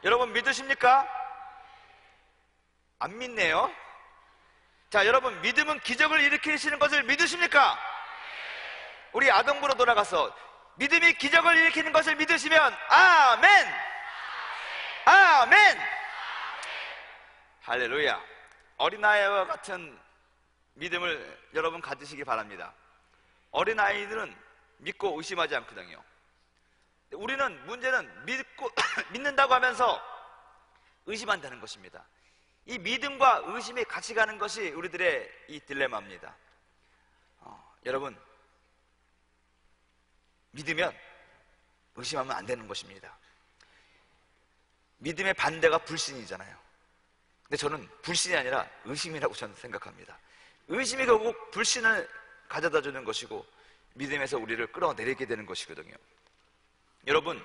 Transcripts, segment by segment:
여러분 믿으십니까? 안 믿네요. 자, 여러분 믿음은 기적을 일으키시는 것을 믿으십니까? 우리 아동부로 돌아가서 믿음이 기적을 일으키는 것을 믿으시면 아멘! 아멘! 할렐루야. 어린아이와 같은 믿음을 여러분 가지시기 바랍니다. 어린아이들은 믿고 의심하지 않거든요. 우리는 문제는 믿는다고 하면서 의심한다는 것입니다. 이 믿음과 의심이 같이 가는 것이 우리들의 이 딜레마입니다. 여러분, 믿으면 의심하면 안 되는 것입니다. 믿음의 반대가 불신이잖아요. 근데 저는 불신이 아니라 의심이라고 저는 생각합니다. 의심이 결국 불신을 가져다 주는 것이고 믿음에서 우리를 끌어내리게 되는 것이거든요. 여러분,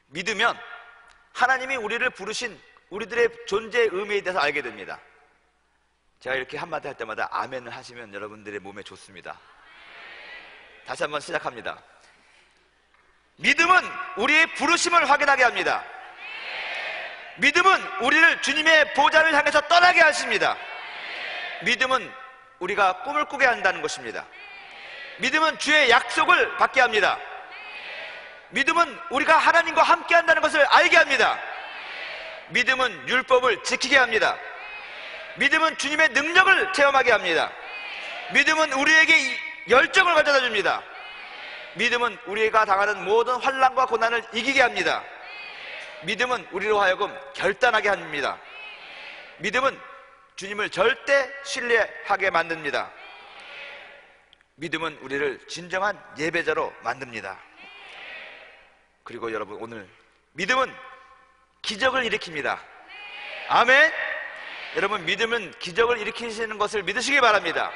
믿으면 하나님이 우리를 부르신 우리들의 존재의 의미에 대해서 알게 됩니다. 제가 이렇게 한마디 할 때마다 아멘을 하시면 여러분들의 몸에 좋습니다. 다시 한번 시작합니다. 믿음은 우리의 부르심을 확인하게 합니다. 믿음은 우리를 주님의 보좌를 향해서 떠나게 하십니다. 믿음은 우리가 꿈을 꾸게 한다는 것입니다. 믿음은 주의 약속을 받게 합니다. 믿음은 우리가 하나님과 함께 한다는 것을 알게 합니다. 믿음은 율법을 지키게 합니다. 믿음은 주님의 능력을 체험하게 합니다. 믿음은 우리에게 열정을 가져다 줍니다. 믿음은 우리가 당하는 모든 환난과 고난을 이기게 합니다. 믿음은 우리로 하여금 결단하게 합니다. 믿음은 주님을 절대 신뢰하게 만듭니다. 믿음은 우리를 진정한 예배자로 만듭니다. 그리고 여러분, 오늘 믿음은 기적을 일으킵니다. 아멘. 여러분, 믿음은 기적을 일으키시는 것을 믿으시기 바랍니다.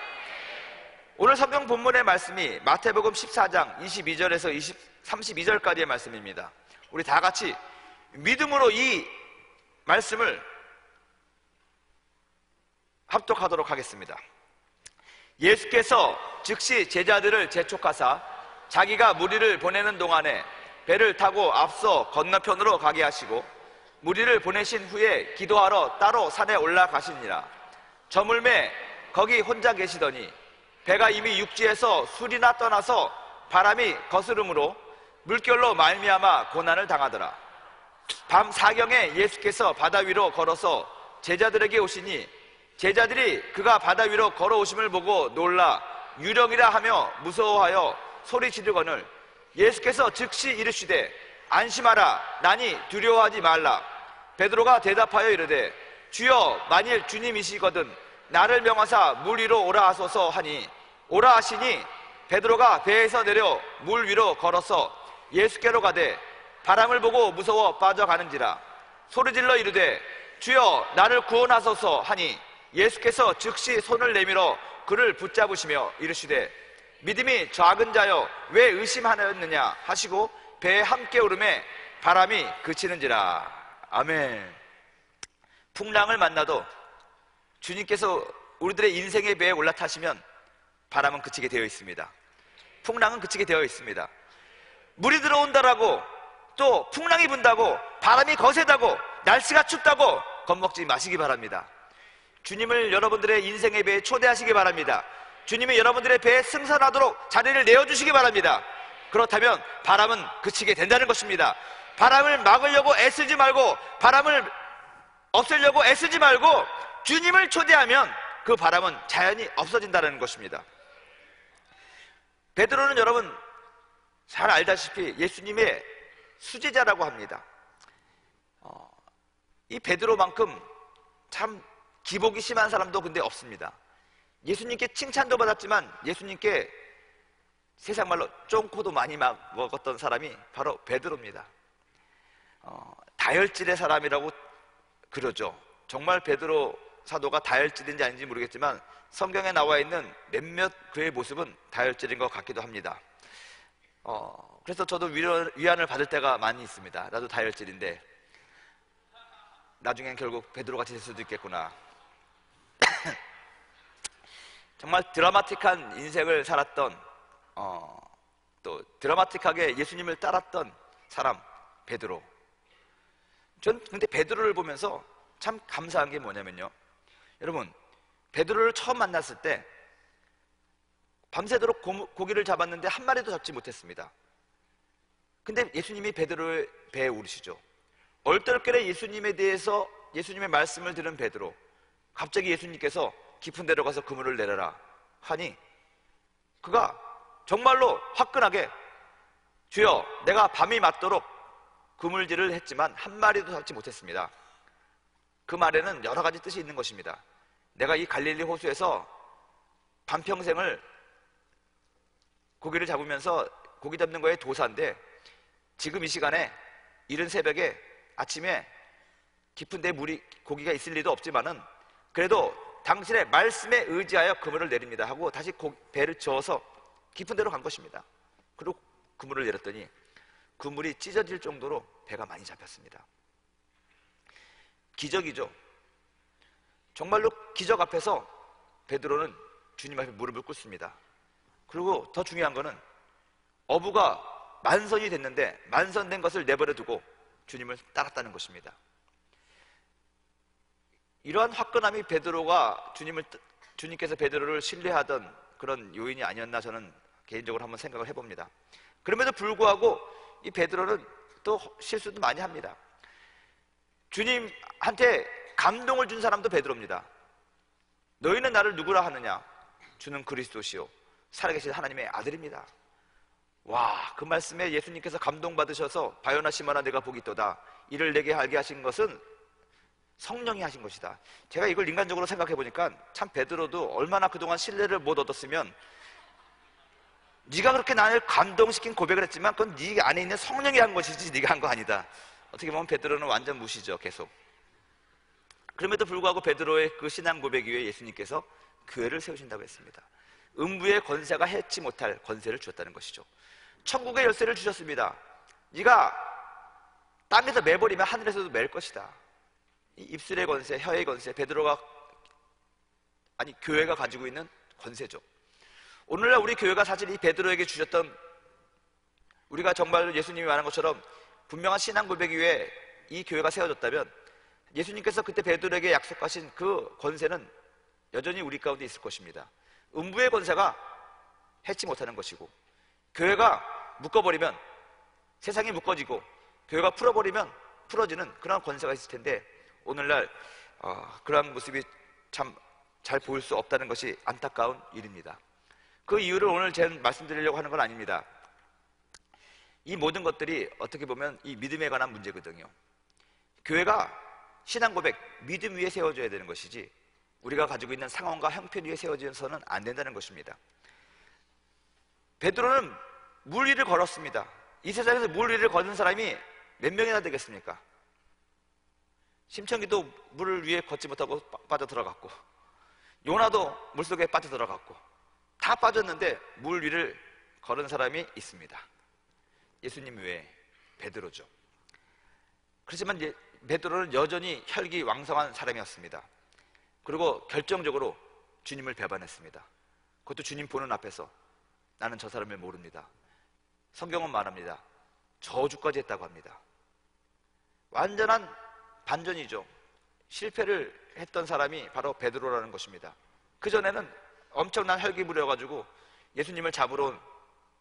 오늘 성경 본문의 말씀이 마태복음 14장 22절에서 32절까지의 말씀입니다. 우리 다 같이 믿음으로 이 말씀을 합독하도록 하겠습니다. 예수께서 즉시 제자들을 재촉하사 자기가 무리를 보내는 동안에 배를 타고 앞서 건너편으로 가게 하시고 무리를 보내신 후에 기도하러 따로 산에 올라가시니라. 저물매 거기 혼자 계시더니 배가 이미 육지에서 술이나 떠나서 바람이 거스름으로 물결로 말미암아 고난을 당하더라. 밤 사경에 예수께서 바다 위로 걸어서 제자들에게 오시니 제자들이 그가 바다 위로 걸어오심을 보고 놀라 유령이라 하며 무서워하여 소리 지르거늘 예수께서 즉시 이르시되 안심하라 나니 두려워하지 말라. 베드로가 대답하여 이르되 주여 만일 주님이시거든 나를 명하사 물 위로 오라 하소서 하니 오라 하시니 베드로가 배에서 내려 물 위로 걸어서 예수께로 가되 바람을 보고 무서워 빠져가는지라. 소리질러 이르되 주여 나를 구원하소서 하니 예수께서 즉시 손을 내밀어 그를 붙잡으시며 이르시되 믿음이 작은 자여 왜 의심하였느냐 하시고 배에 함께 오르매 바람이 그치는지라. 아멘. 풍랑을 만나도 주님께서 우리들의 인생의 배에 올라타시면 바람은 그치게 되어 있습니다. 풍랑은 그치게 되어 있습니다. 물이 들어온다라고 또 풍랑이 분다고 바람이 거세다고 날씨가 춥다고 겁먹지 마시기 바랍니다. 주님을 여러분들의 인생의 배에 초대하시기 바랍니다. 주님이 여러분들의 배에 승선하도록 자리를 내어주시기 바랍니다. 그렇다면 바람은 그치게 된다는 것입니다. 바람을 막으려고 애쓰지 말고 바람을 없애려고 애쓰지 말고 주님을 초대하면 그 바람은 자연히 없어진다는 것입니다. 베드로는 여러분 잘 알다시피 예수님의 수제자라고 합니다. 이 베드로만큼 참 기복이 심한 사람도 근데 없습니다. 예수님께 칭찬도 받았지만 예수님께 세상 말로 쫑코도 많이 먹었던 사람이 바로 베드로입니다. 다혈질의 사람이라고 그러죠. 정말 베드로 사도가 다혈질인지 아닌지 모르겠지만 성경에 나와 있는 몇몇 그의 모습은 다혈질인 것 같기도 합니다. 그래서 저도 위안을 받을 때가 많이 있습니다. 나도 다혈질인데 나중엔 결국 베드로같이 될 수도 있겠구나. 정말 드라마틱한 인생을 살았던 또 드라마틱하게 예수님을 따랐던 사람 베드로. 전 근데 베드로를 보면서 참 감사한 게 뭐냐면요, 여러분, 베드로를 처음 만났을 때 밤새도록 고기를 잡았는데 한 마리도 잡지 못했습니다. 근데 예수님이 베드로의 배에 오르시죠. 얼떨결에 예수님에 대해서, 예수님의 말씀을 들은 베드로, 갑자기 예수님께서 깊은 데로 가서 그물을 내려라 하니 그가 정말로 화끈하게, 주여, 내가 밤이 맞도록 그물질을 했지만 한 마리도 잡지 못했습니다. 그 말에는 여러 가지 뜻이 있는 것입니다. 내가 이 갈릴리 호수에서 반평생을 고기를 잡으면서 고기 잡는 거에 도사인데 지금 이 시간에 이른 새벽에 아침에 깊은 데 고기가 있을 리도 없지만은 그래도 당신의 말씀에 의지하여 그물을 내립니다 하고 다시 배를 저어서 깊은 데로 간 것입니다. 그리고 그물을 내렸더니 그물이 찢어질 정도로 배가 많이 잡혔습니다. 기적이죠. 정말로 기적 앞에서 베드로는 주님 앞에 무릎을 꿇습니다. 그리고 더 중요한 거는 어부가 만선이 됐는데 만선된 것을 내버려 두고 주님을 따랐다는 것입니다. 이러한 화끈함이 주님께서 베드로를 신뢰하던 그런 요인이 아니었나 저는 개인적으로 한번 생각을 해봅니다. 그럼에도 불구하고 이 베드로는 또 실수도 많이 합니다. 주님한테 감동을 준 사람도 베드로입니다. 너희는 나를 누구라 하느냐? 주는 그리스도시요 살아계신 하나님의 아들입니다. 와, 그 말씀에 예수님께서 감동받으셔서 바요나 시몬아 내가 복이 있도다, 이를 내게 알게 하신 것은 성령이 하신 것이다. 제가 이걸 인간적으로 생각해 보니까 참 베드로도 얼마나 그동안 신뢰를 못 얻었으면, 네가 그렇게 나를 감동시킨 고백을 했지만 그건 네 안에 있는 성령이 한 것이지 네가 한 거 아니다. 어떻게 보면 베드로는 완전 무시죠, 계속. 그럼에도 불구하고 베드로의 그 신앙 고백 위에 예수님께서 교회를 세우신다고 했습니다. 음부의 권세가 해치 못할 권세를 주셨다는 것이죠. 천국의 열쇠를 주셨습니다. 네가 땅에서 매버리면 하늘에서도 맬 것이다. 이 입술의 권세, 혀의 권세, 교회가 가지고 있는 권세죠. 오늘날 우리 교회가 사실 이 베드로에게 주셨던, 우리가 정말 예수님이 말한 것처럼 분명한 신앙 고백 위에 이 교회가 세워졌다면 예수님께서 그때 베드로에게 약속하신 그 권세는 여전히 우리 가운데 있을 것입니다. 음부의 권세가 해치 못하는 것이고, 교회가 묶어버리면 세상이 묶어지고 교회가 풀어버리면 풀어지는 그런 권세가 있을 텐데 오늘날 그러한 모습이 참 잘 보일 수 없다는 것이 안타까운 일입니다. 그 이유를 오늘 제가 말씀드리려고 하는 건 아닙니다. 이 모든 것들이 어떻게 보면 이 믿음에 관한 문제거든요. 교회가 신앙 고백, 믿음 위에 세워져야 되는 것이지 우리가 가지고 있는 상황과 형편 위에 세워져서는 안 된다는 것입니다. 베드로는 물 위를 걸었습니다. 이 세상에서 물 위를 걷는 사람이 몇 명이나 되겠습니까? 심청기도 물 위에 걷지 못하고 빠져 들어갔고, 요나도 물속에 빠져 들어갔고, 다 빠졌는데 물 위를 걸은 사람이 있습니다. 예수님 외에 베드로죠. 그렇지만 베드로는 여전히 혈기왕성한 사람이었습니다. 그리고 결정적으로 주님을 배반했습니다. 그것도 주님 보는 앞에서 나는 저 사람을 모릅니다. 성경은 말합니다. 저주까지 했다고 합니다. 완전한 반전이죠. 실패를 했던 사람이 바로 베드로라는 것입니다. 그전에는 엄청난 혈기 부려가지고 예수님을 잡으러 온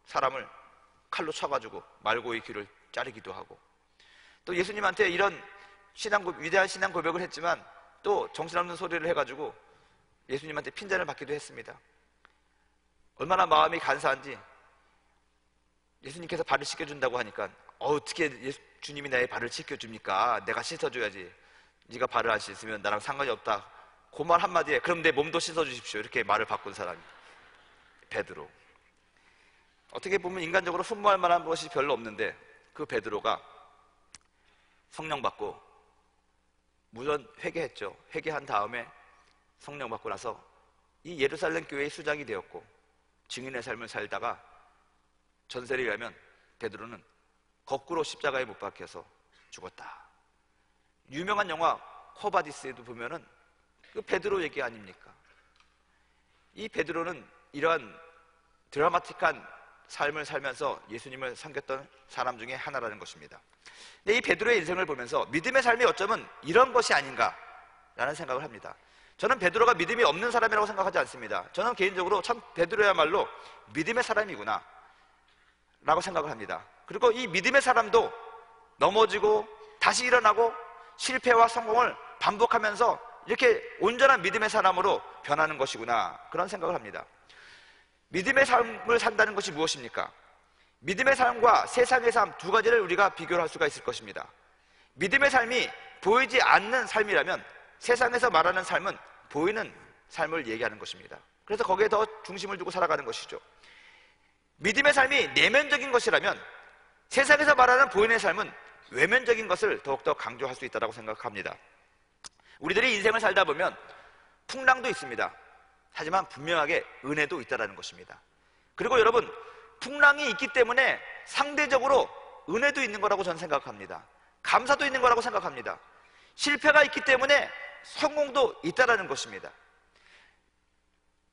사람을 칼로 쳐가지고 말고의 귀를 자르기도 하고, 또 예수님한테 이런 위대한 신앙 고백을 했지만 또 정신없는 소리를 해가지고 예수님한테 핀잔을 받기도 했습니다. 얼마나 마음이 간사한지 예수님께서 발을 씻겨준다고 하니까 어떻게 주님이 나의 발을 씻겨줍니까? 내가 씻어줘야지. 네가 발을 안 씻으면 나랑 상관이 없다. 그 말 한마디에 그럼 내 몸도 씻어주십시오. 이렇게 말을 바꾼 사람이 베드로. 어떻게 보면 인간적으로 흠모할 만한 것이 별로 없는데 그 베드로가 성령 받고 물론 회개했죠. 회개한 다음에 성령 받고 나서 이 예루살렘 교회의 수장이 되었고 증인의 삶을 살다가 전설에 의하면 베드로는 거꾸로 십자가에 못 박혀서 죽었다. 유명한 영화 코바디스에도 보면은 그 베드로 얘기 아닙니까? 이 베드로는 이러한 드라마틱한 삶을 살면서 예수님을 섬겼던 사람 중에 하나라는 것입니다. 근데 이 베드로의 인생을 보면서 믿음의 삶이 어쩌면 이런 것이 아닌가라는 생각을 합니다. 저는 베드로가 믿음이 없는 사람이라고 생각하지 않습니다. 저는 개인적으로 참 베드로야말로 믿음의 사람이구나 라고 생각을 합니다. 그리고 이 믿음의 사람도 넘어지고 다시 일어나고 실패와 성공을 반복하면서 이렇게 온전한 믿음의 사람으로 변하는 것이구나, 그런 생각을 합니다. 믿음의 삶을 산다는 것이 무엇입니까? 믿음의 삶과 세상의 삶 두 가지를 우리가 비교를 할 수가 있을 것입니다. 믿음의 삶이 보이지 않는 삶이라면 세상에서 말하는 삶은 보이는 삶을 얘기하는 것입니다. 그래서 거기에 더 중심을 두고 살아가는 것이죠. 믿음의 삶이 내면적인 것이라면 세상에서 말하는 보이는 삶은 외면적인 것을 더욱더 강조할 수 있다고 생각합니다. 우리들이 인생을 살다 보면 풍랑도 있습니다. 하지만 분명하게 은혜도 있다는 것입니다. 그리고 여러분, 풍랑이 있기 때문에 상대적으로 은혜도 있는 거라고 저는 생각합니다. 감사도 있는 거라고 생각합니다. 실패가 있기 때문에 성공도 있다는 것입니다.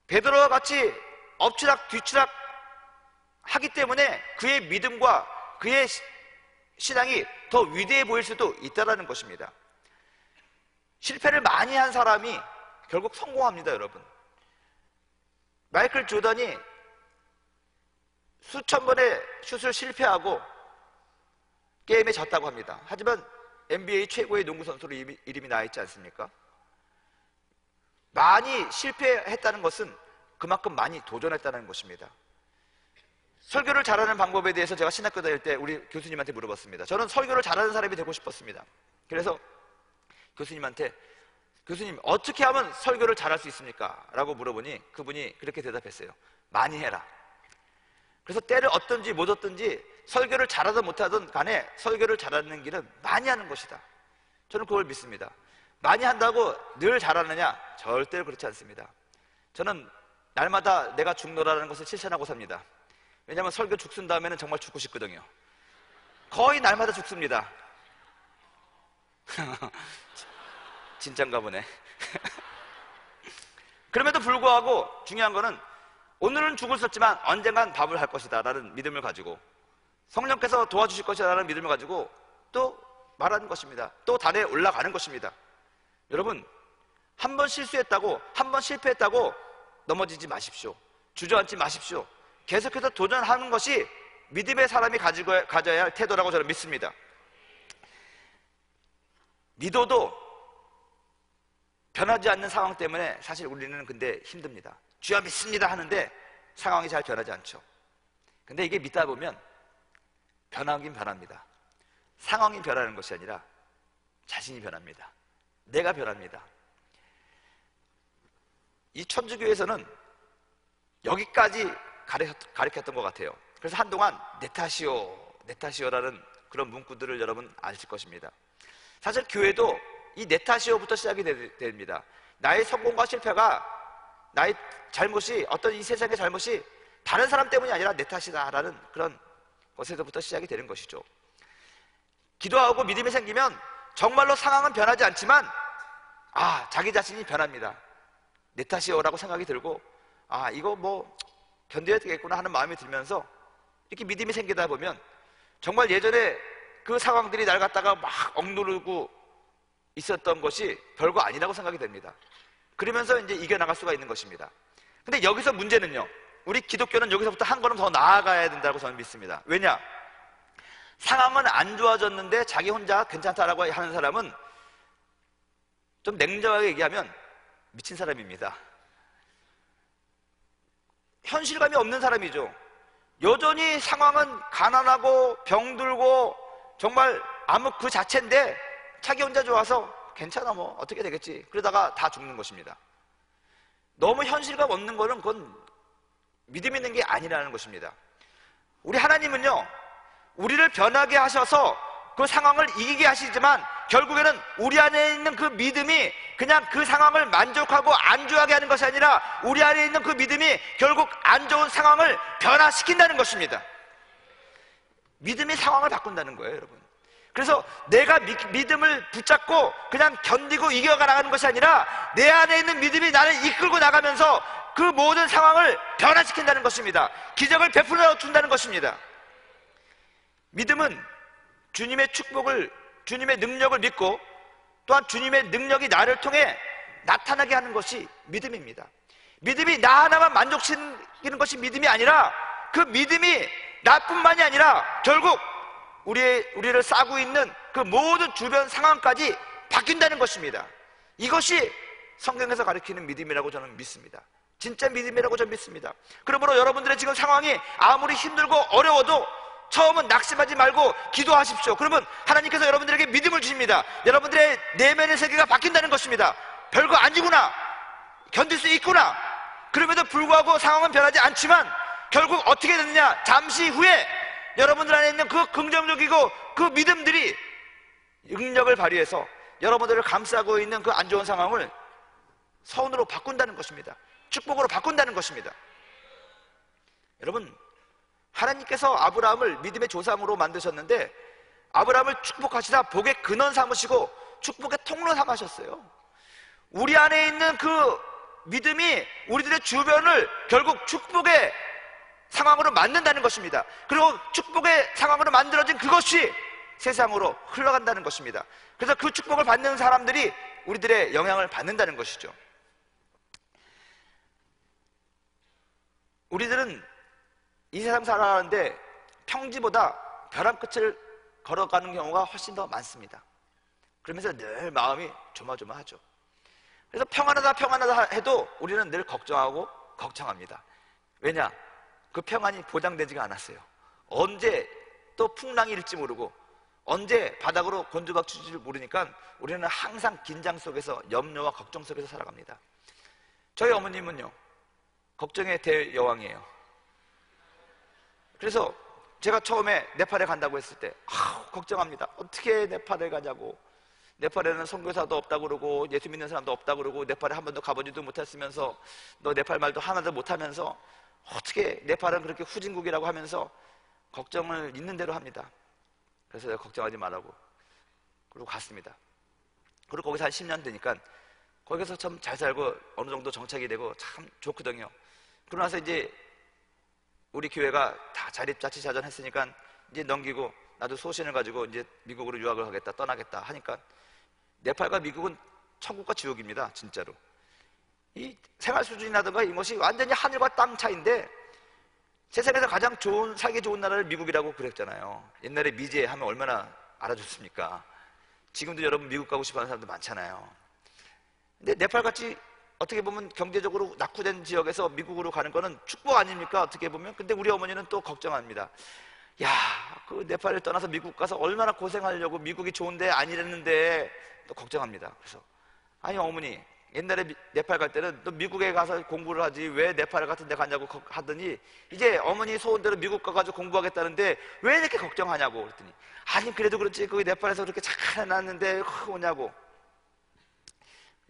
베드로와 같이 엎치락 뒤치락 하기 때문에 그의 믿음과 그의 신앙이 더 위대해 보일 수도 있다는 것입니다. 실패를 많이 한 사람이 결국 성공합니다, 여러분. 마이클 조던이 수천 번의 슛을 실패하고 게임에 졌다고 합니다. 하지만 NBA 최고의 농구 선수로 이름이 나 있지 않습니까? 많이 실패했다는 것은 그만큼 많이 도전했다는 것입니다. 설교를 잘하는 방법에 대해서 제가 신학교 다닐 때 우리 교수님한테 물어봤습니다. 저는 설교를 잘하는 사람이 되고 싶었습니다. 그래서 교수님한테, 교수님 어떻게 하면 설교를 잘할 수 있습니까? 라고 물어보니 그분이 그렇게 대답했어요. 많이 해라. 그래서 때를 얻든지 못 얻든지 설교를 잘하든 못하든 간에 설교를 잘하는 길은 많이 하는 것이다. 저는 그걸 믿습니다. 많이 한다고 늘 잘하느냐? 절대로 그렇지 않습니다. 저는 날마다 내가 죽노라는 것을 실천하고 삽니다. 왜냐하면 설교 죽순 다음에는 정말 죽고 싶거든요. 거의 날마다 죽습니다. 진짠가 보네. 그럼에도 불구하고 중요한 거는 오늘은 죽을 수 없지만 언젠간 밥을 할 것이다 라는 믿음을 가지고, 성령께서 도와주실 것이다 라는 믿음을 가지고 또 말하는 것입니다. 또 단에 올라가는 것입니다. 여러분, 한 번 실수했다고, 한 번 실패했다고 넘어지지 마십시오. 주저앉지 마십시오. 계속해서 도전하는 것이 믿음의 사람이 가져야 할 태도라고 저는 믿습니다. 믿어도 변하지 않는 상황 때문에 사실 우리는 근데 힘듭니다. 주여 믿습니다 하는데 상황이 잘 변하지 않죠. 근데 이게 믿다 보면 변하긴 변합니다. 상황이 변하는 것이 아니라 자신이 변합니다. 내가 변합니다. 이 천주교에서는 여기까지 가르쳤던 것 같아요. 그래서 한동안 네타시오라는 그런 문구들을 여러분 아실 것입니다. 사실 교회도 이 네타시오부터 시작이 됩니다. 나의 성공과 실패가, 나의 잘못이, 어떤 이 세상의 잘못이 다른 사람 때문이 아니라 내 탓이다라는 그런 것에서부터 시작이 되는 것이죠. 기도하고 믿음이 생기면 정말로 상황은 변하지 않지만 자기 자신이 변합니다. 내 탓이요라고 생각이 들고 이거 뭐 견뎌야 되겠구나 하는 마음이 들면서 이렇게 믿음이 생기다 보면 정말 예전에 그 상황들이 날 갖다가 막 억누르고 있었던 것이 별거 아니라고 생각이 됩니다. 그러면서 이제 이겨나갈 수가 있는 것입니다. 근데 여기서 문제는요, 우리 기독교는 여기서부터 한 걸음 더 나아가야 된다고 저는 믿습니다. 왜냐? 상황은 안 좋아졌는데 자기 혼자 괜찮다라고 하는 사람은 좀 냉정하게 얘기하면 미친 사람입니다. 현실감이 없는 사람이죠. 여전히 상황은 가난하고 병들고 정말 암흑 그 자체인데 자기 혼자 좋아서 괜찮아 뭐 어떻게 되겠지 그러다가 다 죽는 것입니다. 너무 현실감 없는 거는 그건 믿음 있는 게 아니라는 것입니다. 우리 하나님은요, 우리를 변하게 하셔서 그 상황을 이기게 하시지만 결국에는 우리 안에 있는 그 믿음이 그냥 그 상황을 만족하고 안주하게 하는 것이 아니라 우리 안에 있는 그 믿음이 결국 안 좋은 상황을 변화시킨다는 것입니다. 믿음이 상황을 바꾼다는 거예요, 여러분. 그래서 내가 믿음을 붙잡고 그냥 견디고 이겨나가는 것이 아니라 내 안에 있는 믿음이 나를 이끌고 나가면서 그 모든 상황을 변화시킨다는 것입니다. 기적을 베풀어 준다는 것입니다. 믿음은 주님의 축복을, 주님의 능력을 믿고 또한 주님의 능력이 나를 통해 나타나게 하는 것이 믿음입니다. 믿음이 나 하나만 만족시키는 것이 믿음이 아니라 그 믿음이 나뿐만이 아니라 결국 우리를 싸고 있는 그 모든 주변 상황까지 바뀐다는 것입니다. 이것이 성경에서 가르치는 믿음이라고 저는 믿습니다. 진짜 믿음이라고 저는 믿습니다. 그러므로 여러분들의 지금 상황이 아무리 힘들고 어려워도 처음은 낙심하지 말고 기도하십시오. 그러면 하나님께서 여러분들에게 믿음을 주십니다. 여러분들의 내면의 세계가 바뀐다는 것입니다. 별거 아니구나, 견딜 수 있구나. 그럼에도 불구하고 상황은 변하지 않지만 결국 어떻게 됐느냐, 잠시 후에 여러분들 안에 있는 그 긍정적이고 그 믿음들이 능력을 발휘해서 여러분들을 감싸고 있는 그 안 좋은 상황을 선으로 바꾼다는 것입니다. 축복으로 바꾼다는 것입니다. 여러분, 하나님께서 아브라함을 믿음의 조상으로 만드셨는데 아브라함을 축복하시다 복의 근원 삼으시고 축복의 통로 삼으셨어요. 우리 안에 있는 그 믿음이 우리들의 주변을 결국 축복의 상황으로 만든다는 것입니다. 그리고 축복의 상황으로 만들어진 그것이 세상으로 흘러간다는 것입니다. 그래서 그 축복을 받는 사람들이 우리들의 영향을 받는다는 것이죠. 우리들은 이 세상 살아가는데 평지보다 벼랑 끝을 걸어가는 경우가 훨씬 더 많습니다. 그러면서 늘 마음이 조마조마하죠. 그래서 평안하다 해도 우리는 늘 걱정하고 걱정합니다. 왜냐? 그 평안이 보장되지가 않았어요. 언제 또 풍랑이 일지 모르고 언제 바닥으로 곤두박질지 모르니까 우리는 항상 긴장 속에서, 염려와 걱정 속에서 살아갑니다. 저희 어머님은요, 걱정의 대여왕이에요. 그래서 제가 처음에 네팔에 간다고 했을 때 걱정합니다. 어떻게 네팔에 가냐고. 네팔에는 선교사도 없다고 그러고 예수 믿는 사람도 없다고 그러고 네팔에 한 번도 가보지도 못했으면서 너 네팔 말도 하나도 못하면서 어떻게 네팔은 그렇게 후진국이라고 하면서 걱정을 있는 대로 합니다. 그래서 내가 걱정하지 말라고 그리고 갔습니다. 그리고 거기서 한 10년 되니까 거기서 참 잘 살고 어느 정도 정착이 되고 참 좋거든요. 그러고 나서 이제 우리 교회가 다 자립자치자전했으니까 이제 넘기고 나도 소신을 가지고 이제 미국으로 유학을 하겠다, 떠나겠다 하니까 네팔과 미국은 천국과 지옥입니다. 진짜로. 이 생활 수준이라든가 이것이 완전히 하늘과 땅 차이인데 세상에서 가장 살기 좋은 나라를 미국이라고 그랬잖아요. 옛날에 미제 하면 얼마나 알아줬습니까? 지금도 여러분 미국 가고 싶어하는 사람도 많잖아요. 근데 네팔같이 어떻게 보면 경제적으로 낙후된 지역에서 미국으로 가는 거는 축복 아닙니까? 어떻게 보면. 근데 우리 어머니는 또 걱정합니다. 야, 그 네팔을 떠나서 미국 가서 얼마나 고생하려고, 미국이 좋은데 아니랬는데 또 걱정합니다. 그래서 아니 어머니, 옛날에 네팔 갈 때는 또 미국에 가서 공부를 하지 왜 네팔 같은 데 가냐고 하더니 이제 어머니 소원대로 미국 가가지고 공부하겠다는데 왜 이렇게 걱정하냐고 그랬더니 아니 그래도 그렇지 그 네팔에서 그렇게 잘 해놨는데 오냐고.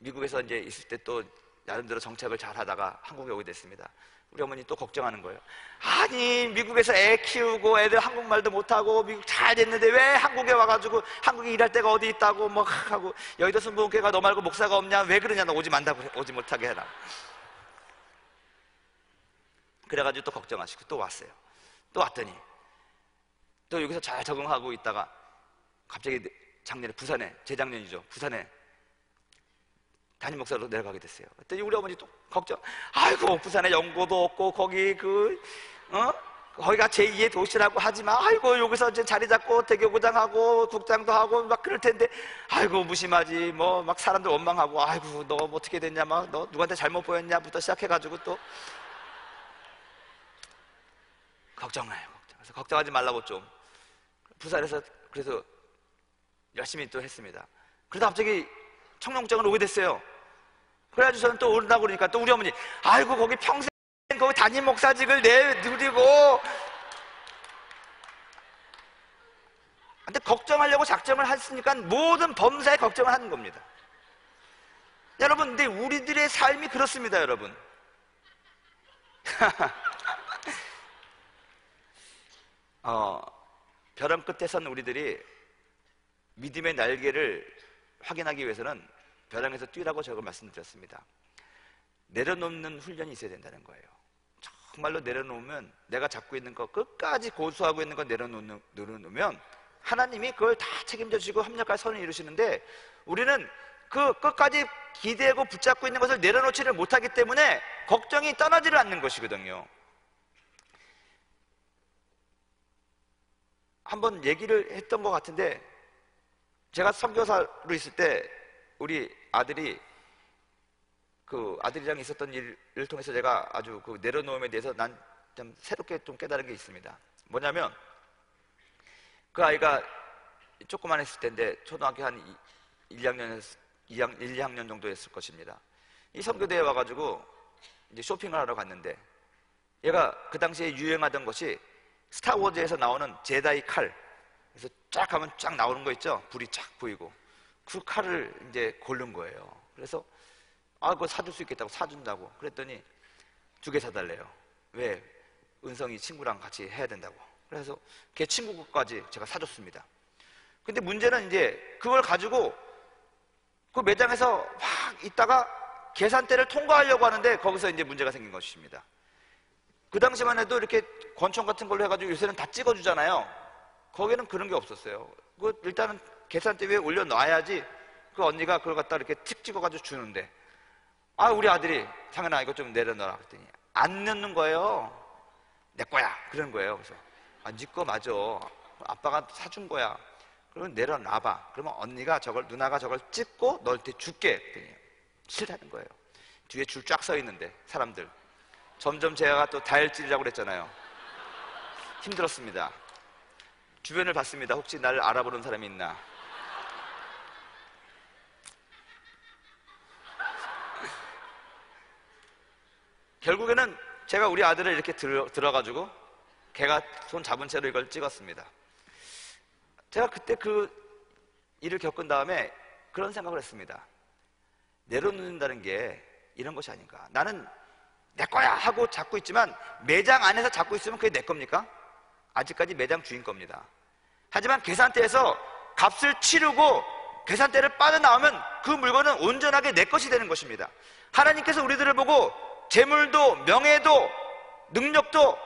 미국에서 이제 있을 때 또 나름대로 정착을 잘 하다가 한국에 오게 됐습니다. 우리 어머니 또 걱정하는 거예요. 아니 미국에서 애 키우고 애들 한국말도 못하고 미국 잘 됐는데 왜 한국에 와가지고 한국에 일할 데가 어디 있다고 뭐 하고 여의도 순복음교회가 너 말고 목사가 없냐 왜 그러냐 너 오지 못하게 해라. 그래가지고 또 걱정하시고 또 왔어요. 또 왔더니 또 여기서 잘 적응하고 있다가 갑자기 작년에 부산에, 재작년이죠, 부산에 담임 목사로 내려가게 됐어요. 그랬더니 우리 어머니 또 걱정. 아이고 부산에 연고도 없고 거기 거기가 제2의 도시라고 하지만 아이고 여기서 이제 자리 잡고 대교구장하고 국장도 하고 막 그럴 텐데 아이고 무심하지 뭐 막 사람들 원망하고 아이고 너 어떻게 됐냐 막 너 누구한테 잘못 보였냐부터 시작해가지고 또 걱정해요. 그래서 걱정하지 말라고 좀 부산에서 그래서 열심히 또 했습니다. 그러다 갑자기 청룡장을 오게 됐어요. 그래가지고 저는 또 오른다고 그러니까 또 우리 어머니 아이고 거기 평생 거기 담임 목사직을 누리고 근데 걱정하려고 작정을 했으니까 모든 범사에 걱정을 하는 겁니다. 여러분 근데 우리들의 삶이 그렇습니다. 여러분 벼랑 끝에 선 우리들이 믿음의 날개를 확인하기 위해서는 벼랑에서 뛰라고 제가 말씀드렸습니다. 내려놓는 훈련이 있어야 된다는 거예요. 정말로 내려놓으면, 내가 잡고 있는 거, 끝까지 고수하고 있는 거 내려놓으면 하나님이 그걸 다 책임져 주시고 합력할 선을 이루시는데, 우리는 그 끝까지 기대고 붙잡고 있는 것을 내려놓지를 못하기 때문에 걱정이 떠나지를 않는 것이거든요. 한번 얘기를 했던 것 같은데, 제가 선교사로 있을 때 우리 아들이, 그 아들이랑 있었던 일을 통해서 제가 아주 그 내려놓음에 대해서 난 좀 새롭게 좀 깨달은 게 있습니다. 뭐냐면, 그 아이가 조그만 했을 때인데 초등학교 한 1, 2학년 정도 했을 것입니다. 이 선교대에 와가지고 이제 쇼핑을 하러 갔는데, 얘가 그 당시에 유행하던 것이 스타워즈에서 나오는 제다이 칼, 그래서 쫙 하면 쫙 나오는 거 있죠? 불이 쫙 보이고, 그 칼을 이제 고른 거예요. 그래서 그거 사줄 수 있겠다고 사준다고 그랬더니 2개 사달래요. 왜? 은성이 친구랑 같이 해야 된다고. 그래서 걔 친구 것까지 제가 사줬습니다. 근데 문제는 이제 그걸 가지고 그 매장에서 막 있다가 계산대를 통과하려고 하는데 거기서 이제 문제가 생긴 것입니다. 그 당시만 해도 이렇게 권총 같은 걸로 해가지고 요새는 다 찍어주잖아요. 거기는 그런 게 없었어요. 일단은 계산대 위에 올려놔야지 그 언니가 그걸 갖다 이렇게 틱 찍어가지고 주는데, 우리 아들이 상현아 이거 좀 내려놔라 그랬더니 안 넣는 거예요. 내 거야 그러는 거예요. 그래서 네 거 맞아, 아빠가 사준 거야. 그러면 내려놔봐. 그러면 누나가 저걸 찍고 너한테 줄게 그랬더니 싫다는 거예요. 뒤에 줄 쫙 서 있는데 사람들. 점점 제가 또 다혈질이라고 그랬잖아요. 힘들었습니다. 주변을 봤습니다. 혹시 나를 알아보는 사람이 있나. 결국에는 제가 우리 아들을 이렇게 들어가지고 걔가 손 잡은 채로 이걸 찍었습니다. 제가 그때 그 일을 겪은 다음에 그런 생각을 했습니다. 내려놓는다는 게 이런 것이 아닌가. 나는 내 거야 하고 잡고 있지만 매장 안에서 잡고 있으면 그게 내 겁니까? 아직까지 매장 주인 겁니다. 하지만 계산대에서 값을 치르고 계산대를 빠져나오면 그 물건은 온전하게 내 것이 되는 것입니다. 하나님께서 우리들을 보고 재물도 명예도 능력도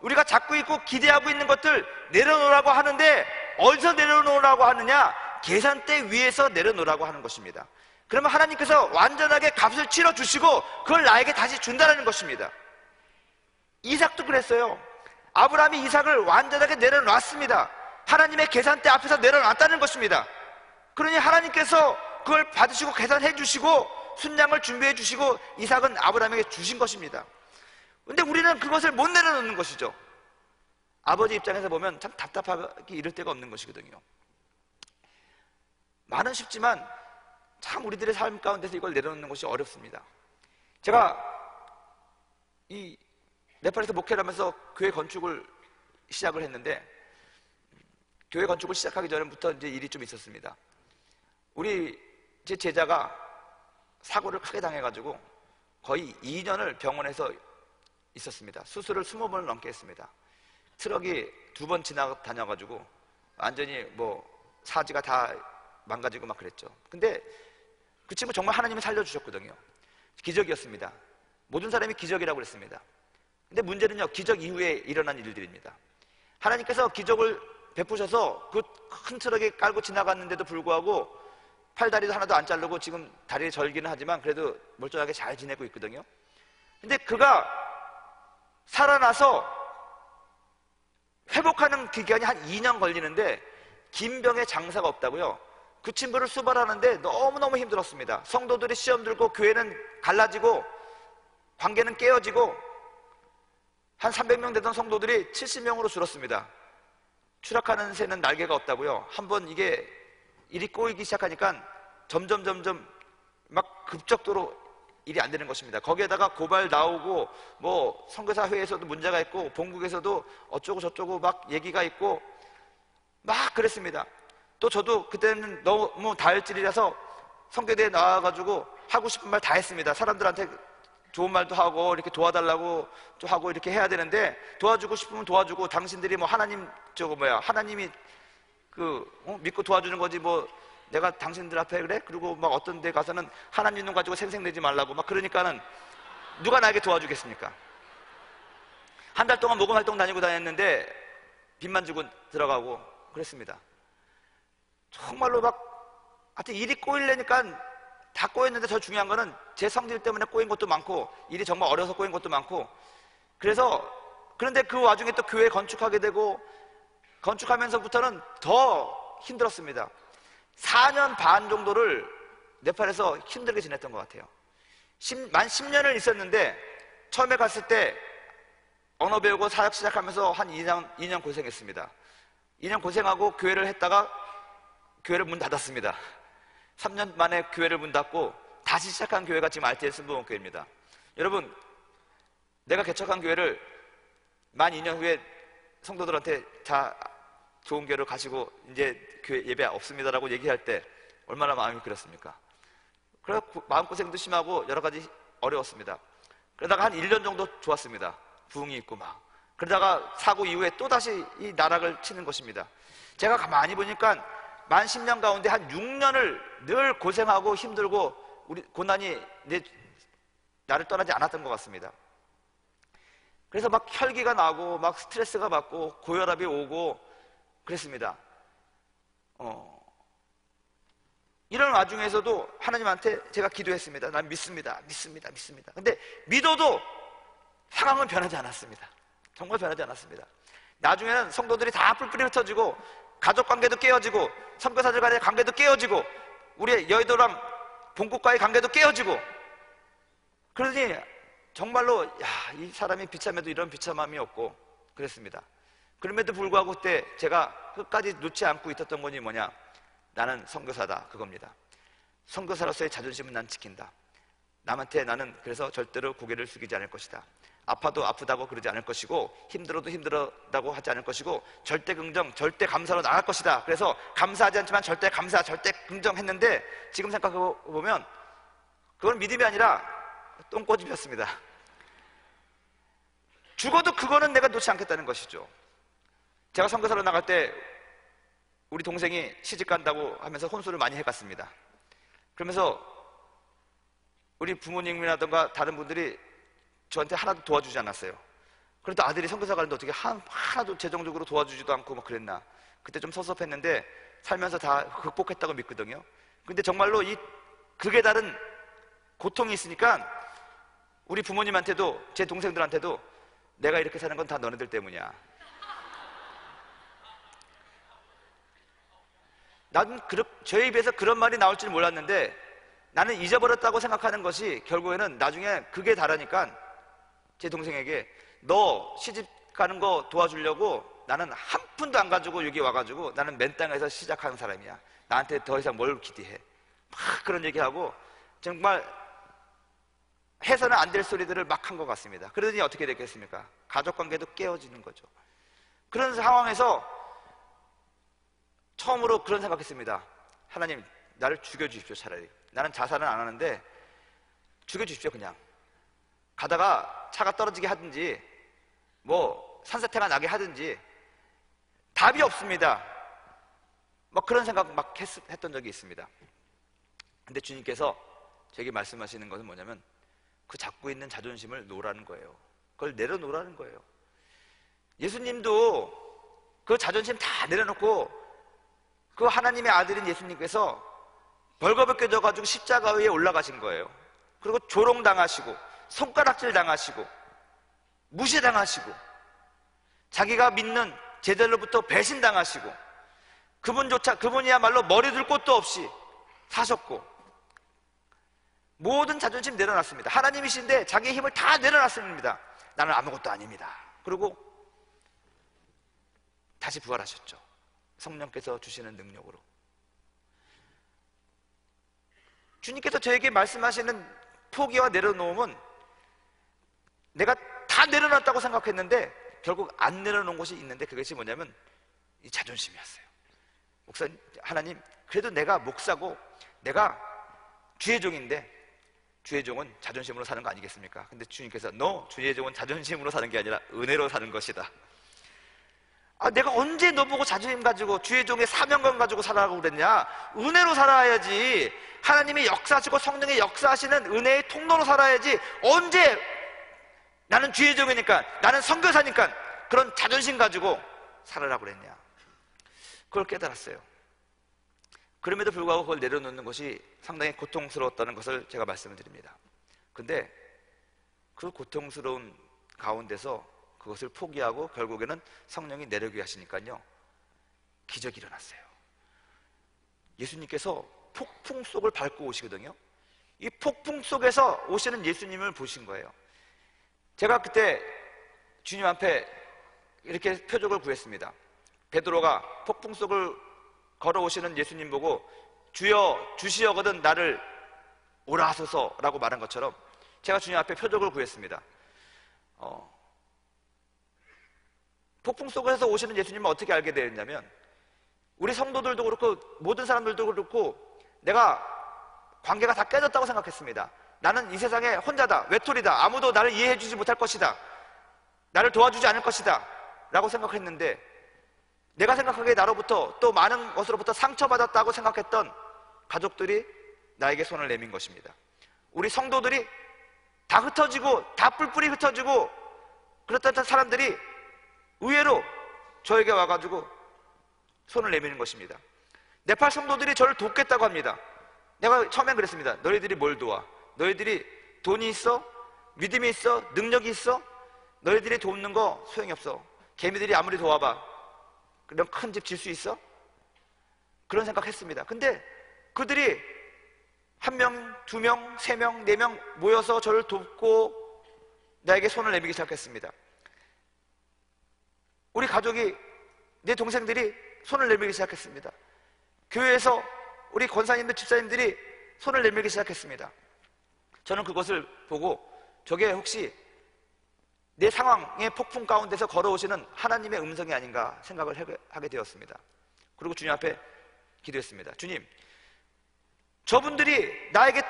우리가 잡고 있고 기대하고 있는 것들 내려놓으라고 하는데, 어디서 내려놓으라고 하느냐? 계산대 위에서 내려놓으라고 하는 것입니다. 그러면 하나님께서 완전하게 값을 치러주시고 그걸 나에게 다시 준다는 것입니다. 이삭도 그랬어요. 아브라함이 이삭을 완전하게 내려놨습니다. 하나님의 계산대 앞에서 내려놨다는 것입니다. 그러니 하나님께서 그걸 받으시고 계산해 주시고 순양을 준비해 주시고 이삭은 아브라함에게 주신 것입니다. 근데 우리는 그것을 못 내려놓는 것이죠. 아버지 입장에서 보면 참 답답하기 이를 데가 없는 것이거든요. 말은 쉽지만 참 우리들의 삶 가운데서 이걸 내려놓는 것이 어렵습니다. 제가 이 네팔에서 목회를 하면서 교회 건축을 시작을 했는데, 교회 건축을 시작하기 전부터 이제 일이 좀 있었습니다. 제 제자가 사고를 크게 당해가지고 거의 2년을 병원에서 있었습니다. 수술을 20번을 넘게 했습니다. 트럭이 2번 지나다녀가지고 완전히 사지가 다 망가지고 막 그랬죠. 근데 그 친구 정말 하나님이 살려주셨거든요. 기적이었습니다. 모든 사람이 기적이라고 그랬습니다. 근데 문제는요, 기적 이후에 일어난 일들입니다. 하나님께서 기적을 베푸셔서 그 큰 트럭에 깔고 지나갔는데도 불구하고 팔다리도 하나도 안 자르고 지금 다리에 절기는 하지만 그래도 멀쩡하게 잘 지내고 있거든요. 근데 그가 살아나서 회복하는 기간이 한 2년 걸리는데 긴 병에 장사가 없다고요. 그 친구를 수발하는데 너무너무 힘들었습니다. 성도들이 시험 들고 교회는 갈라지고 관계는 깨어지고 한 300명 되던 성도들이 70명으로 줄었습니다. 추락하는 새는 날개가 없다고요. 한번 이게 일이 꼬이기 시작하니까 점점 막 급속도로 일이 안 되는 것입니다. 거기에다가 고발 나오고 선교사 회에서도 문제가 있고 본국에서도 어쩌고 저쩌고 막 얘기가 있고 막 그랬습니다. 또 저도 그때는 너무 다혈질이라서 선교대에 나와가지고 하고 싶은 말 다 했습니다. 사람들한테 좋은 말도 하고 이렇게 도와달라고 또 하고 이렇게 해야 되는데, 도와주고 싶으면 도와주고, 당신들이 하나님이 믿고 도와주는 거지 내가 당신들 앞에 그래? 그리고 막 어떤 데 가서는 하나님 눈 가지고 생색내지 말라고 막 그러니까는 누가 나에게 도와주겠습니까? 한 달 동안 모금 활동 다녔는데 빚만 주고 들어가고 그랬습니다. 정말로 하여튼 일이 꼬이려니까 다 꼬였는데 더 중요한 거는 제 성질 때문에 꼬인 것도 많고 일이 정말 어려서 꼬인 것도 많고 그런데 그 와중에 또 교회 건축하게 되고 건축하면서부터는 더 힘들었습니다. 4년 반 정도를 네팔에서 힘들게 지냈던 것 같아요. 만 10년을 있었는데 처음에 갔을 때 언어 배우고 사역 시작하면서 한 2년 고생했습니다. 2년 고생하고 교회를 했다가 교회를 문 닫았습니다. 3년 만에 교회를 문 닫고 다시 시작한 교회가 지금 RTS 순복음교회입니다. 여러분, 내가 개척한 교회를 만 2년 후에 성도들한테 다 좋은 교회로 가시고 이제 교회 예배 없습니다라고 얘기할 때 얼마나 마음이 그랬습니까? 그래서 마음고생도 심하고 여러 가지 어려웠습니다. 그러다가 한 1년 정도 좋았습니다. 부흥이 있고 그러다가 사고 이후에 또다시 이 나락을 치는 것입니다. 제가 가만히 보니까 만 10년 가운데 한 6년을 늘 고생하고 힘들고 우리 고난이 나를 떠나지 않았던 것 같습니다. 그래서 혈기가 나고 스트레스가 받고 고혈압이 오고 그랬습니다. 이런 와중에서도 하나님한테 제가 기도했습니다. 난 믿습니다. 근데 믿어도 상황은 변하지 않았습니다. 정말 변하지 않았습니다. 나중에는 성도들이 다 뿔뿔이 흩어지고 가족관계도 깨어지고 선교사들 간의 관계도 깨어지고 우리 여의도랑 본국과의 관계도 깨어지고 그러니 정말로 이 사람이 비참해도 이런 비참함이 없고 그랬습니다. 그럼에도 불구하고 그때 제가 끝까지 놓지 않고 있었던 것이 뭐냐, 나는 선교사다, 그겁니다. 선교사로서의 자존심은 난 지킨다. 남한테 나는 그래서 절대로 고개를 숙이지 않을 것이다. 아파도 아프다고 그러지 않을 것이고 힘들어도 힘들다고 하지 않을 것이고 절대 긍정, 절대 감사로 나갈 것이다. 그래서 감사하지 않지만 절대 감사, 절대 긍정 했는데 지금 생각해보면 그건 믿음이 아니라 똥꼬집이었습니다. 죽어도 그거는 내가 놓지 않겠다는 것이죠. 제가 선교사로 나갈 때 우리 동생이 시집 간다고 하면서 혼수를 많이 해갔습니다. 그러면서 우리 부모님이라든가 다른 분들이 저한테 하나도 도와주지 않았어요. 그래도 아들이 선교사 가는데 어떻게 하나도 재정적으로 도와주지도 않고 그랬나. 그때 좀 섭섭했는데 살면서 다 극복했다고 믿거든요. 근데 정말로 이 극에 다른 고통이 있으니까 우리 부모님한테도 제 동생들한테도 내가 이렇게 사는 건 다 너네들 때문이야. 나는 제 입에서 그런 말이 나올 줄 몰랐는데 나는 잊어버렸다고 생각하는 것이 결국에는 나중에 극에 달하니까 제 동생에게 너 시집 가는 거 도와주려고 나는 한 푼도 안 가지고 여기 와가지고 나는 맨 땅에서 시작하는 사람이야. 나한테 더 이상 뭘 기대해. 막 그런 얘기하고 정말 해서는 안 될 소리들을 막 한 것 같습니다. 그러더니 어떻게 됐겠습니까? 가족관계도 깨어지는 거죠. 그런 상황에서 처음으로 그런 생각했습니다. 하나님, 나를 죽여주십시오. 차라리 나는 자살은 안 하는데 죽여주십시오. 그냥 가다가 차가 떨어지게 하든지 산사태가 나게 하든지 답이 없습니다. 그런 생각 막 했던 적이 있습니다. 근데 주님께서 저에게 말씀하시는 것은 뭐냐면 그 잡고 있는 자존심을 놓으라는 거예요. 그걸 내려놓으라는 거예요. 예수님도 그 자존심 다 내려놓고 그 하나님의 아들인 예수님께서 벌거벗겨 져가지고 십자가 위에 올라가신 거예요. 그리고 조롱당하시고 손가락질 당하시고 무시당하시고 자기가 믿는 제자들로부터 배신당하시고 그분이야말로 머리 둘 곳도 없이 사셨고 모든 자존심 내려놨습니다. 하나님이신데 자기의 힘을 다 내려놨습니다. 나는 아무것도 아닙니다. 그리고 다시 부활하셨죠. 성령께서 주시는 능력으로. 주님께서 저에게 말씀하시는 포기와 내려놓음은 내가 다 내려놨다고 생각했는데 결국 안 내려놓은 곳이 있는데 그것이 뭐냐면 이 자존심이었어요. 목사님, 하나님, 그래도 내가 목사고 내가 주의 종인데 주의 종은 자존심으로 사는 거 아니겠습니까? 근데 주님께서 너 주의 종은 자존심으로 사는 게 아니라 은혜로 사는 것이다. 내가 언제 너 보고 자존심 가지고 주의 종의 사명감 가지고 살아가고 그랬냐? 은혜로 살아야지. 하나님이 역사하시고 성령의 역사하시는 은혜의 통로로 살아야지. 언제 나는 주의 종이니까, 나는 선교사니까 그런 자존심 가지고 살아라고 그랬냐. 그걸 깨달았어요. 그럼에도 불구하고 그걸 내려놓는 것이 상당히 고통스러웠다는 것을 제가 말씀을 드립니다. 근데 그 고통스러운 가운데서 그것을 포기하고 결국에는 성령이 내려오게 하시니까요, 기적이 일어났어요. 예수님께서 폭풍 속을 밟고 오시거든요. 이 폭풍 속에서 오시는 예수님을 보신 거예요. 제가 그때 주님 앞에 이렇게 표적을 구했습니다. 베드로가 폭풍 속을 걸어오시는 예수님 보고 주여 주시어거든 나를 오라 하소서라고 말한 것처럼 제가 주님 앞에 표적을 구했습니다. 폭풍 속에서 오시는 예수님을 어떻게 알게 되었냐면, 우리 성도들도 그렇고 모든 사람들도 그렇고 내가 관계가 다 깨졌다고 생각했습니다. 나는 이 세상에 혼자다, 외톨이다, 아무도 나를 이해해 주지 못할 것이다, 나를 도와주지 않을 것이다 라고 생각했는데, 내가 생각하기에 나로부터 또 많은 것으로부터 상처받았다고 생각했던 가족들이 나에게 손을 내민 것입니다. 우리 성도들이 다 흩어지고 다 뿔뿔이 흩어지고 그렇다는 사람들이 의외로 저에게 와가지고 손을 내미는 것입니다. 네팔 성도들이 저를 돕겠다고 합니다. 내가 처음엔 그랬습니다. 너희들이 뭘 도와? 너희들이 돈이 있어? 믿음이 있어? 능력이 있어? 너희들이 돕는 거 소용이 없어. 개미들이 아무리 도와봐, 그럼 큰 집 질 수 있어? 그런 생각했습니다. 근데 그들이 1명, 2명, 3명, 4명 모여서 저를 돕고 나에게 손을 내밀기 시작했습니다. 우리 가족이, 내 동생들이 손을 내밀기 시작했습니다. 교회에서 우리 권사님들, 집사님들이 손을 내밀기 시작했습니다. 저는 그것을 보고 저게 혹시 내 상황의 폭풍 가운데서 걸어오시는 하나님의 음성이 아닌가 생각을 하게 되었습니다. 그리고 주님 앞에 기도했습니다. 주님, 저분들이 나에게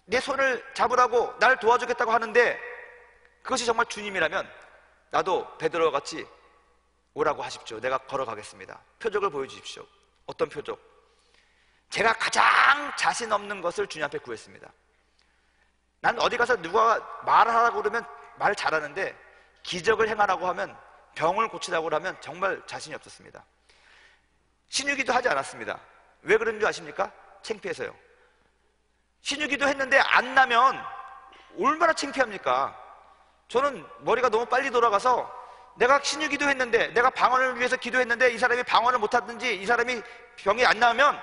내 손을 잡으라고 날 도와주겠다고 하는데 그것이 정말 주님이라면 나도 베드로와 같이 오라고 하십시오. 내가 걸어가겠습니다. 표적을 보여주십시오. 어떤 표적? 제가 가장 자신 없는 것을 주님 앞에 구했습니다. 난 어디 가서 누가 말을 하라고 그러면 말 잘하는데 기적을 행하라고 하면, 병을 고치라고 하면 정말 자신이 없었습니다. 신유기도 하지 않았습니다. 왜 그런 줄 아십니까? 창피해서요. 신유기도 했는데 안 나면 얼마나 창피합니까? 저는 머리가 너무 빨리 돌아가서 내가 신유기도 했는데, 내가 방언을 위해서 기도했는데 이 사람이 방언을 못하든지 이 사람이 병이 안 나오면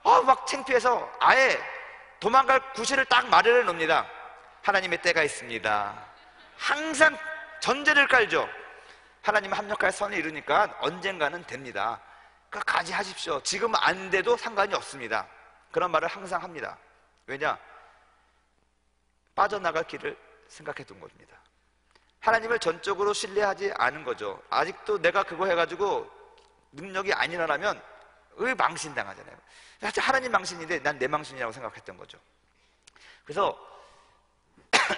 막 창피해서 아예 도망갈 구실을 딱 마련해 놉니다. 하나님의 때가 있습니다. 항상 전제를 깔죠. 하나님은 합력할 선을 이루니까 언젠가는 됩니다. 끝까지 하십시오. 지금 안 돼도 상관이 없습니다. 그런 말을 항상 합니다. 왜냐? 빠져나갈 길을 생각해 둔 겁니다. 하나님을 전적으로 신뢰하지 않은 거죠. 아직도 내가 그거 해가지고 능력이 안 일어나면 망신당하잖아요. 하나님 망신인데 난 내 망신이라고 생각했던 거죠. 그래서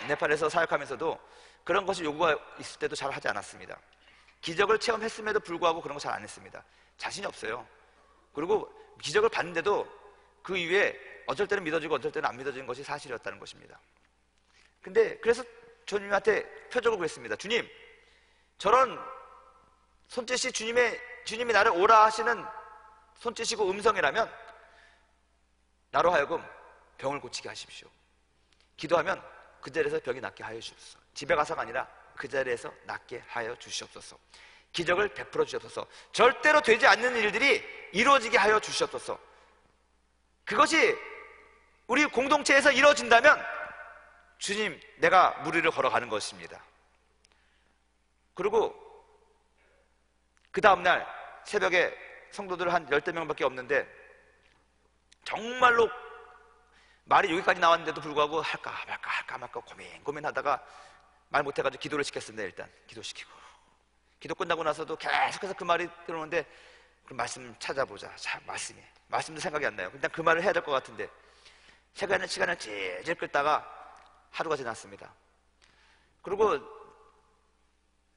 네팔에서 사역하면서도 그런 것이 요구가 있을 때도 잘 하지 않았습니다. 기적을 체험했음에도 불구하고 그런 거 잘 안 했습니다. 자신이 없어요. 그리고 기적을 봤는데도 그 이후에 어쩔 때는 믿어지고 어쩔 때는 안 믿어지는 것이 사실이었다는 것입니다. 근데 그래서 주님한테 표적을 구했습니다. 주님, 저런 손짓이 주님이 나를 오라 하시는 손짓이고 음성이라면 나로 하여금 병을 고치게 하십시오. 기도하면 그 자리에서 병이 낫게 하여 주옵소서. 집에 가서가 아니라 그 자리에서 낫게 하여 주시옵소서. 기적을 베풀어 주시옵소서. 절대로 되지 않는 일들이 이루어지게 하여 주시옵소서. 그것이 우리 공동체에서 이루어진다면 주님, 내가 무리를 걸어가는 것입니다. 그리고 그 다음날 새벽에 성도들 한 10~12명밖에 없는데 정말로 말이 여기까지 나왔는데도 불구하고 할까 말까 고민하다가 말 못해가지고 기도를 시켰습니다. 일단 기도시키고, 기도 끝나고 나서도 계속해서 그 말이 들어오는데 그 말씀 찾아보자. 자, 말씀도 생각이 안 나요. 일단 그 말을 해야 될 것 같은데 시간을 질질 끌다가 하루가 지났습니다. 그리고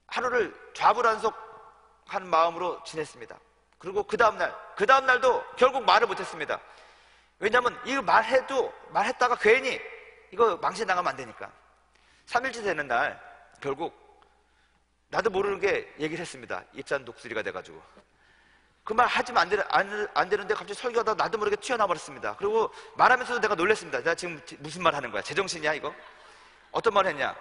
하루를 좌불안석한 마음으로 지냈습니다. 그리고 그 다음날도 결국 말을 못했습니다. 왜냐하면 이거 말했다가 괜히 이거 망신당하면 안 되니까. 3일째 되는 날 결국 나도 모르게 얘기를 했습니다. 입산 독수리가 돼가지고. 그 말 하지만 안 되는데 갑자기 설교하다 나도 모르게 튀어나와 버렸습니다. 그리고 말하면서도 내가 놀랐습니다. 내가 지금 무슨 말 하는 거야? 제정신이야 이거? 어떤 말 했냐?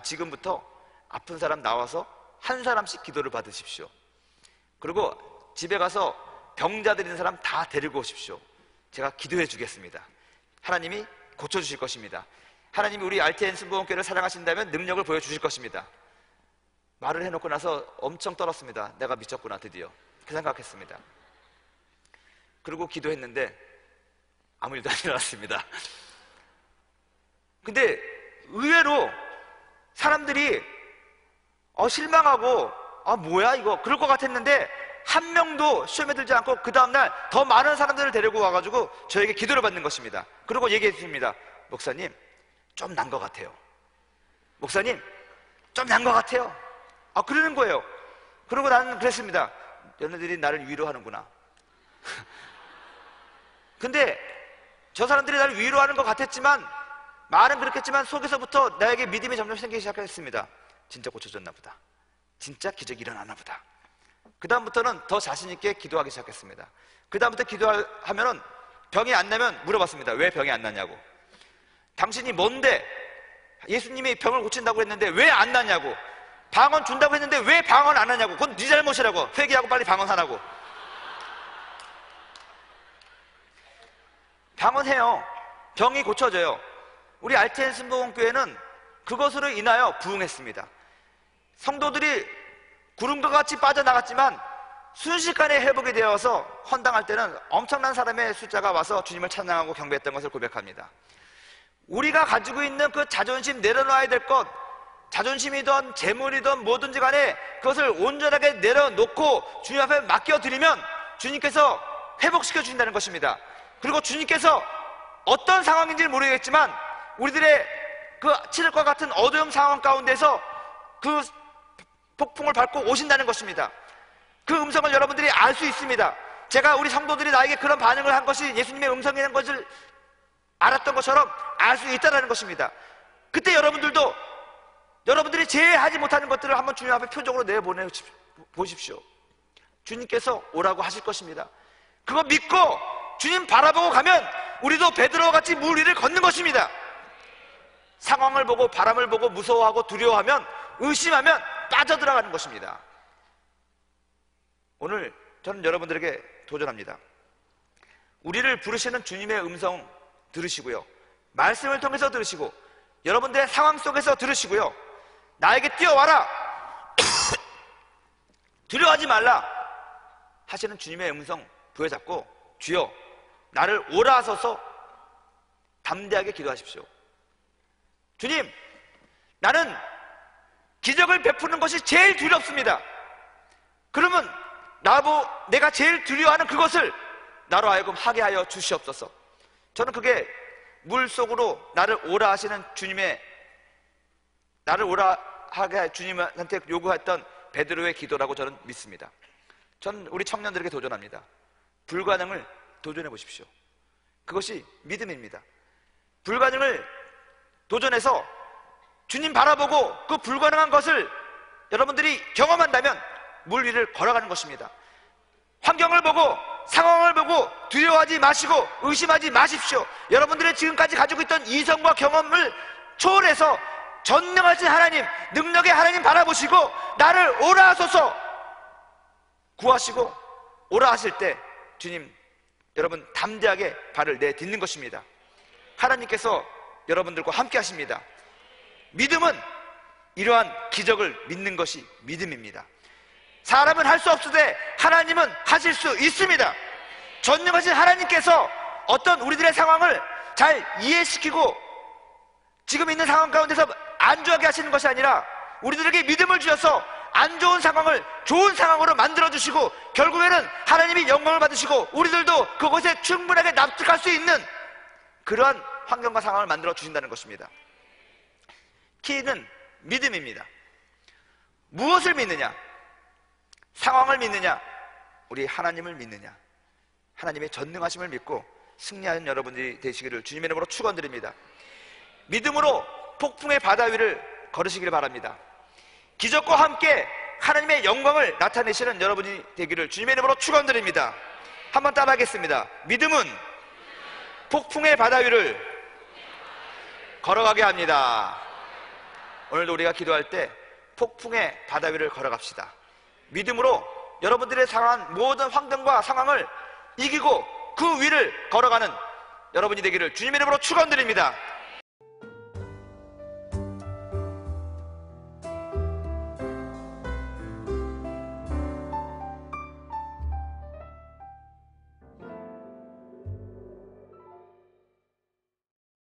지금부터 아픈 사람 나와서 한 사람씩 기도를 받으십시오. 그리고 집에 가서 병자들 있는 사람 다 데리고 오십시오. 제가 기도해 주겠습니다. 하나님이 고쳐주실 것입니다. 하나님이 우리 RTN 순복음교회를 사랑하신다면 능력을 보여주실 것입니다. 말을 해놓고 나서 엄청 떨었습니다. 내가 미쳤구나 드디어. 그 생각했습니다. 그리고 기도했는데 아무 일도 안 일어났습니다. 근데 의외로 사람들이 실망하고 뭐야 이거 그럴 것 같았는데 한 명도 시험에 들지 않고 그 다음날 더 많은 사람들을 데리고 와가지고 저에게 기도를 받는 것입니다. 그리고 얘기했습니다. 목사님 좀 난 것 같아요. 목사님 좀 난 것 같아요. 그러는 거예요. 그리고 나는 그랬습니다. 너네들이 나를 위로하는구나. 근데 저 사람들이 나를 위로하는 것 같았지만 말은 그렇겠지만 속에서부터 나에게 믿음이 점점 생기기 시작했습니다. 진짜 고쳐졌나 보다. 진짜 기적이 일어나나 보다. 그 다음부터는 더 자신 있게 기도하기 시작했습니다. 그 다음부터 기도하면은 병이 안 나면 물어봤습니다. 왜 병이 안 나냐고. 당신이 뭔데 예수님이 병을 고친다고 했는데 왜 안 나냐고. 방언 준다고 했는데 왜 방언 안 하냐고. 그건 네 잘못이라고. 회개하고 빨리 방언하라고. 방언해요. 병이 고쳐져요. 우리 RTN 순복음교회는 그것으로 인하여 부흥했습니다. 성도들이 구름과 같이 빠져나갔지만 순식간에 회복이 되어서 헌당할 때는 엄청난 사람의 숫자가 와서 주님을 찬양하고 경배했던 것을 고백합니다. 우리가 가지고 있는 그 자존심 내려놔야 될 것, 자존심이든 재물이든 뭐든지 간에 그것을 온전하게 내려놓고 주님 앞에 맡겨드리면 주님께서 회복시켜 주신다는 것입니다. 그리고 주님께서 어떤 상황인지는 모르겠지만 우리들의 그 치질과 같은 어두운 상황 가운데서 그 폭풍을 밟고 오신다는 것입니다. 그 음성을 여러분들이 알 수 있습니다. 제가 우리 성도들이 나에게 그런 반응을 한 것이 예수님의 음성이라는 것을 알았던 것처럼 알 수 있다는 것입니다. 그때 여러분들이 제일 하지 못하는 것들을 한번 주님 앞에 표적으로 내보십시오. 주님께서 오라고 하실 것입니다. 그거 믿고 주님 바라보고 가면 우리도 베드로와 같이 물 위를 걷는 것입니다. 상황을 보고 바람을 보고 무서워하고 두려워하면 의심하면 빠져들어가는 것입니다. 오늘 저는 여러분들에게 도전합니다. 우리를 부르시는 주님의 음성 들으시고요, 말씀을 통해서 들으시고 여러분들의 상황 속에서 들으시고요, 나에게 뛰어와라 두려워하지 말라 하시는 주님의 음성 부여잡고 주여 나를 오라 하소서 담대하게 기도하십시오. 주님, 나는 기적을 베푸는 것이 제일 두렵습니다. 그러면 내가 제일 두려워하는 그것을 나로 하여금 하게 하여 주시옵소서. 저는 그게 물속으로 나를 오라 하시는 나를 오라 하게 주님한테 요구했던 베드로의 기도라고 저는 믿습니다. 저는 우리 청년들에게 도전합니다. 불가능을 도전해 보십시오. 그것이 믿음입니다. 불가능을 도전해서 주님 바라보고 그 불가능한 것을 여러분들이 경험한다면 물 위를 걸어가는 것입니다. 환경을 보고 상황을 보고 두려워하지 마시고 의심하지 마십시오. 여러분들의 지금까지 가지고 있던 이성과 경험을 초월해서 전능하신 하나님, 능력의 하나님 바라보시고 나를 오라 하소서 구하시고 오라 하실 때 주님, 여러분 담대하게 발을 내딛는 것입니다. 하나님께서 여러분들과 함께 하십니다. 믿음은 이러한 기적을 믿는 것이 믿음입니다. 사람은 할 수 없으되 하나님은 하실 수 있습니다. 전능하신 하나님께서 어떤 우리들의 상황을 잘 이해시키고 지금 있는 상황 가운데서 안주하게 하시는 것이 아니라 우리들에게 믿음을 주셔서 안 좋은 상황을 좋은 상황으로 만들어주시고 결국에는 하나님이 영광을 받으시고 우리들도 그것에 충분하게 납득할 수 있는 그러한 환경과 상황을 만들어 주신다는 것입니다. 키는 믿음입니다. 무엇을 믿느냐? 상황을 믿느냐? 우리 하나님을 믿느냐? 하나님의 전능하심을 믿고 승리하는 여러분들이 되시기를 주님의 이름으로 축원드립니다. 믿음으로 폭풍의 바다 위를 걸으시길 바랍니다. 기적과 함께 하나님의 영광을 나타내시는 여러분이 되기를 주님의 이름으로 축원드립니다. 한번 따라하겠습니다. 믿음은 폭풍의 바다 위를 걸어가게 합니다. 오늘도 우리가 기도할 때 폭풍의 바다 위를 걸어갑시다. 믿음으로 여러분들의 상황한 모든 환경과 상황을 이기고 그 위를 걸어가는 여러분이 되기를 주님의 이름으로 축원드립니다.